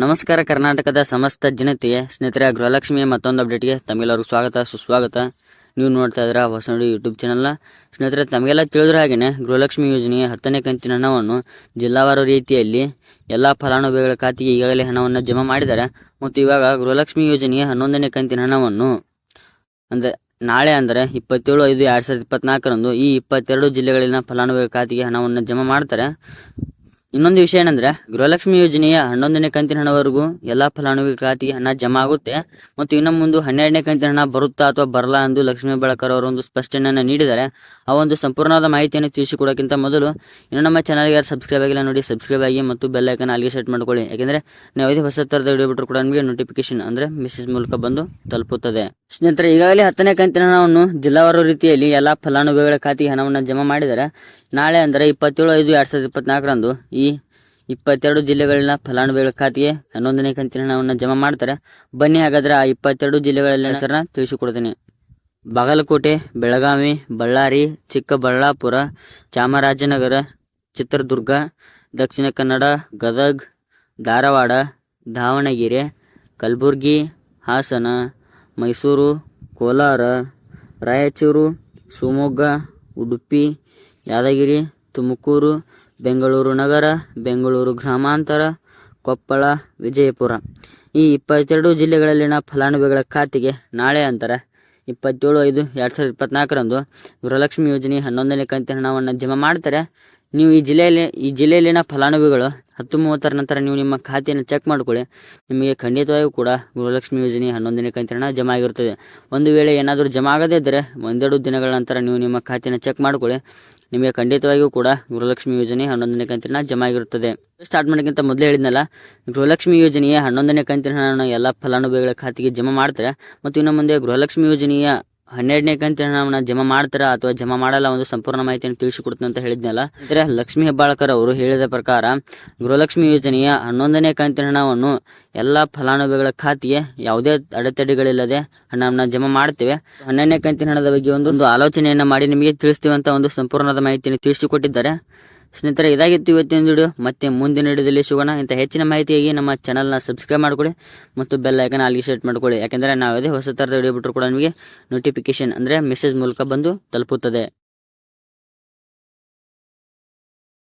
ನಮಸ್ಕಾರ ಕರ್ನಾಟಕದ ಸಮಸ್ತ ಜನತೆಗೆ ಸ್ನೇಹಿತರೆ, ಗೃಹಲಕ್ಷ್ಮಿಯ ಮತ್ತೊಂದು ಅಪ್ಡೇಟ್ಗೆ ತಮಗೆಲ್ಲರಿಗೂ ಸ್ವಾಗತ ಸುಸ್ವಾಗತ. ನೀವು ನೋಡ್ತಾ ಇದ್ದೀರಾ ಹೊಸ ನೋಡಿ ಯೂಟ್ಯೂಬ್ ಚಾನಲ್ನ. ಸ್ನೇಹಿತರೆ, ತಮಗೆಲ್ಲ ತಿಳಿದ್ರ ಹಾಗೆಯೇ ಗೃಹಲಕ್ಷ್ಮಿ ಯೋಜನೆಯ 10ನೇ ಕಂತಿನ ಹಣವನ್ನು ಜಿಲ್ಲಾವಾರು ರೀತಿಯಲ್ಲಿ ಎಲ್ಲ ಫಲಾನುಭವಿಗಳ ಖಾತೆಗೆ ಈಗಾಗಲೇ ಹಣವನ್ನು ಜಮಾ ಮಾಡಿದ್ದಾರೆ. ಮತ್ತು ಇವಾಗ ಗೃಹಲಕ್ಷ್ಮಿ ಯೋಜನೆಯ 11ನೇ ಕಂತಿನ ಹಣವನ್ನು ನಾಳೆ ಅಂದರೆ 27/5/2024ರಂದು ಈ 22 ಜಿಲ್ಲೆಗಳಲ್ಲಿನ ಫಲಾನುಭವಿಗಳ ಖಾತೆಗೆ ಹಣವನ್ನು ಜಮಾ ಮಾಡ್ತಾರೆ. ಇನ್ನೊಂದು ವಿಷಯ ಏನಂದ್ರೆ, ಗೃಹಲಕ್ಷ್ಮಿ ಯೋಜನೆಯ 11ನೇ ಕಂತಿನ ಹಣವರೆಗೂ ಎಲ್ಲ ಫಲಾನುಭವಿ ಖಾತೆಗೆ ಹಣ ಜಮಾ ಆಗುತ್ತೆ. ಮತ್ತು ಇನ್ನು ಮುಂದೆ 12ನೇ ಕಂತಿನ ಹಣ ಬರುತ್ತಾ ಅಥವಾ ಬರಲ್ಲ ಎಂದು ಲಕ್ಷ್ಮೀ ಹೆಬ್ಬಾಳ್ಕರ್ ಅವರು ಒಂದು ಸ್ಪಷ್ಟನೆಯನ್ನು ನೀಡಿದ್ದಾರೆ. ಆ ಒಂದು ಸಂಪೂರ್ಣವಾದ ಮಾಹಿತಿಯನ್ನು ತಿಳಿಸಿಕೊಡೋಕ್ಕಿಂತ ಮೊದಲು ಇನ್ನು ನಮ್ಮ ಚಾನಲ್ಗೆ ಯಾರು ಸಬ್ಸ್ಕ್ರೈಬ್ ಆಗಿಲ್ಲ ನೋಡಿ, ಸಬ್ಸ್ಕ್ರೈಬ್ ಆಗಿ ಮತ್ತು ಬೆಲ್ ಐಕನ್ ಅಲ್ಲಿಗೆ ಸೆಟ್ ಮಾಡ್ಕೊಳ್ಳಿ. ಯಾಕೆಂದರೆ ನಾವು ಯಾವುದೇ ಹೊಸ ಥರದ ವಿಡಿಯೋ ಬಿಟ್ಟರು ಕೂಡ ನಿಮಗೆ ನೋಟಿಫಿಕೇಶನ್ ಅಂದರೆ ಮೆಸೇಜ್ ಮೂಲಕ ಬಂದು ತಲುಪುತ್ತದೆ. ಸ್ನೇಹಿತರೆ, ಈಗಾಗಲೇ 10ನೇ ಕಂತಿನ ಹಣವನ್ನು ಜಿಲ್ಲಾವಾರು ರೀತಿಯಲ್ಲಿ ಎಲ್ಲ ಫಲಾನುಭವಿಗಳ ಖಾತೆಗೆ ಹಣವನ್ನು ಜಮಾ ಮಾಡಿದ್ದಾರೆ. ನಾಳೆ ಅಂದರೆ 27/5/2024ರಂದು ಈ 22 ಜಿಲ್ಲೆಗಳಿನ ಫಲಾನುಭವಿಗಳ ಖಾತೆಗೆ 11ನೇ ಕಂತಿನ ಹಣವನ್ನು ಜಮಾ ಮಾಡ್ತಾರೆ. ಬನ್ನಿ ಹಾಗಾದ್ರೆ ಆ 22 ಜಿಲ್ಲೆಗಳಲ್ಲಿ ಹೆಸರನ್ನ ತಿಳಿಸಿಕೊಡ್ತೀನಿ. ಬಾಗಲಕೋಟೆ, ಬೆಳಗಾವಿ, ಬಳ್ಳಾರಿ, ಚಿಕ್ಕಬಳ್ಳಾಪುರ, ಚಾಮರಾಜನಗರ, ಚಿತ್ರದುರ್ಗ, ದಕ್ಷಿಣ ಕನ್ನಡ, ಗದಗ್, ಧಾರವಾಡ, ದಾವಣಗೆರೆ, ಕಲಬುರಗಿ, ಹಾಸನ, ಮೈಸೂರು, ಕೋಲಾರ, ರಾಯಚೂರು, ಶಿವಮೊಗ್ಗ, ಉಡುಪಿ, ಯಾದಗಿರಿ, ತುಮಕೂರು, ಬೆಂಗಳೂರು ನಗರ, ಬೆಂಗಳೂರು ಗ್ರಾಮಾಂತರ, ಕೊಪ್ಪಳ, ವಿಜಯಪುರ ಈ 22 ಜಿಲ್ಲೆಗಳಲ್ಲಿನ ಫಲಾನುಭವಿಗಳ ಖಾತೆಗೆ ನಾಳೆ ಅಂತಾರೆ 27/5/2024ರಂದು ಗೃಹಲಕ್ಷ್ಮಿ ಯೋಜನೆ 11ನೇ ಕಂತಿನ ಹಣವನ್ನು ಜಮಾ ಮಾಡ್ತಾರೆ. ನೀವು ಈ ಜಿಲ್ಲೆಯಲ್ಲಿನ ಫಲಾನುಭವಿಗಳು 10:30 ನಂತರ ನೀವು ನಿಮ್ಮ ಖಾತೆಯನ್ನು ಚೆಕ್ ಮಾಡಿಕೊಳ್ಳಿ. ನಿಮಗೆ ಖಂಡಿತವಾಗಿಯೂ ಕೂಡ ಗೃಹಲಕ್ಷ್ಮಿ ಯೋಜನೆ 11ನೇ ಕಂತಿನ ಹಣ ಜಮಾ ಆಗಿರುತ್ತದೆ. ಒಂದು ವೇಳೆ ಏನಾದರೂ ಜಮಾ ಆಗದೇ ಇದ್ದರೆ 1-2 ದಿನಗಳ ನಂತರ ನೀವು ನಿಮ್ಮ ಖಾತೆಯನ್ನು ಚೆಕ್ ಮಾಡಿಕೊಳ್ಳಿ. ನಿಮಗೆ ಖಂಡಿತವಾಗಿಯೂ ಕೂಡ ಗೃಹಲಕ್ಷ್ಮಿ ಯೋಜನೆ 11ನೇ ಕಂತಿನ ಜಮಾ ಆಗಿರುತ್ತದೆ. ಸ್ಟಾರ್ಟ್ ಮಾಡೋಕ್ಕಿಂತ ಮೊದಲೇ ಹೇಳಿದ್ನಲ್ಲ, ಗೃಹಲಕ್ಷ್ಮಿ ಯೋಜನೆಯ 11ನೇ ಕಂತಿನ ಹಣವನ್ನು ಎಲ್ಲ ಫಲಾನುಭವಿಗಳ ಖಾತೆಗೆ ಜಮಾ ಮಾಡ್ತಾರೆ. ಮತ್ತು ಇನ್ನು ಮುಂದೆ ಗೃಹಲಕ್ಷ್ಮಿ ಯೋಜನೆಯ 12ನೇ ಕಂತಿನ ಹಣವನ್ನು ಜಮಾ ಮಾಡ್ತಾರಾ ಅಥವಾ ಜಮಾ ಮಾಡಲ್ಲ ಒಂದು ಸಂಪೂರ್ಣ ಮಾಹಿತಿಯನ್ನು ತಿಳಿಸಿಕೊಡ್ತೀನಿ ಅಂತ ಹೇಳಿದ್ನಲ್ಲ. ಅಂದರೆ ಲಕ್ಷ್ಮೀ ಹೆಬ್ಬಾಳ್ಕರ್ ಅವರು ಹೇಳಿದ ಪ್ರಕಾರ ಗೃಹಲಕ್ಷ್ಮಿ ಯೋಜನೆಯ 11ನೇ ಕಂತಿನ ಹಣವನ್ನು ಎಲ್ಲ ಫಲಾನುಭವಿಗಳ ಖಾತೆಗೆ ಯಾವುದೇ ಅಡೆತಡೆಗಳಿಲ್ಲದೆ ಹಣವನ್ನು ಜಮಾ ಮಾಡ್ತೇವೆ. 12ನೇ ಕಂತಿನ ಹಣದ ಬಗ್ಗೆ ಒಂದು ಆಲೋಚನೆಯನ್ನು ಮಾಡಿ ನಿಮಗೆ ತಿಳಿಸ್ತೀವಿ ಅಂತ ಒಂದು ಸಂಪೂರ್ಣವಾದ ಮಾಹಿತಿಯನ್ನು ತಿಳಿಸಿಕೊಟ್ಟಿದ್ದಾರೆ. ಸ್ನೇಹಿತರೆ, ಇದಾಗಿತ್ತು ಇವತ್ತಿನ ವಿಡಿಯೋ. ಮತ್ತೆ ಮುಂದಿನ ವಿಡಿಯೋದಲ್ಲಿ ಸಿಗೋಣ. ಇಂಥ ಹೆಚ್ಚಿನ ಮಾಹಿತಿಯಾಗಿ ನಮ್ಮ ಚಾನಲ್ನ ಸಬ್ಸ್ಕ್ರೈಬ್ ಮಾಡ್ಕೊಳ್ಳಿ ಮತ್ತು ಬೆಲ್ ಐಕನ್ ಅಲ್ಲಿಗೆ ಸೆಟ್ ಮಾಡ್ಕೊಳ್ಳಿ. ಯಾಕೆಂದರೆ ನಾವು ಯಾವುದೇ ಹೊಸ ಥರದ ವಿಡಿಯೋ ಬಿಟ್ಟರು ಕೂಡ ನಿಮಗೆ ನೋಟಿಫಿಕೇಶನ್ ಅಂದರೆ ಮೆಸೇಜ್ ಮೂಲಕ ಬಂದು ತಲುಪುತ್ತದೆ.